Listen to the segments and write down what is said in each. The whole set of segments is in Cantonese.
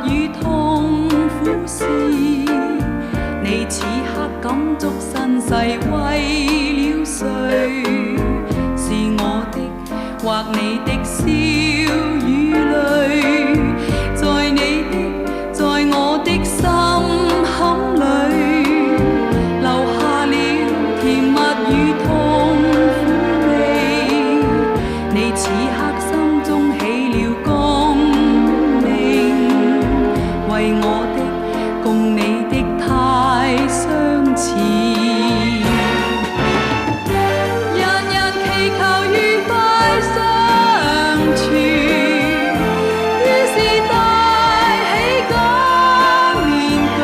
與痛苦事，你此刻感觸身世為了誰？是我的或你的笑與淚，在你的在我的心坎裏，留下了甜蜜與痛苦味。你此刻心中起了共鳴，為我的共你的太相似。人人祈求愉快相處，於是戴起假面具。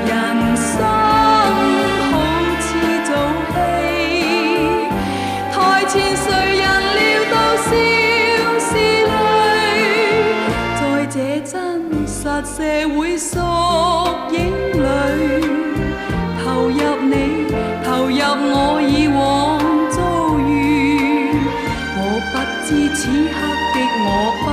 人生好似做戲，台前誰人料到笑是淚，在這真實社會縮影裏，投入你，投入我以往遭遇。我不知此刻的我不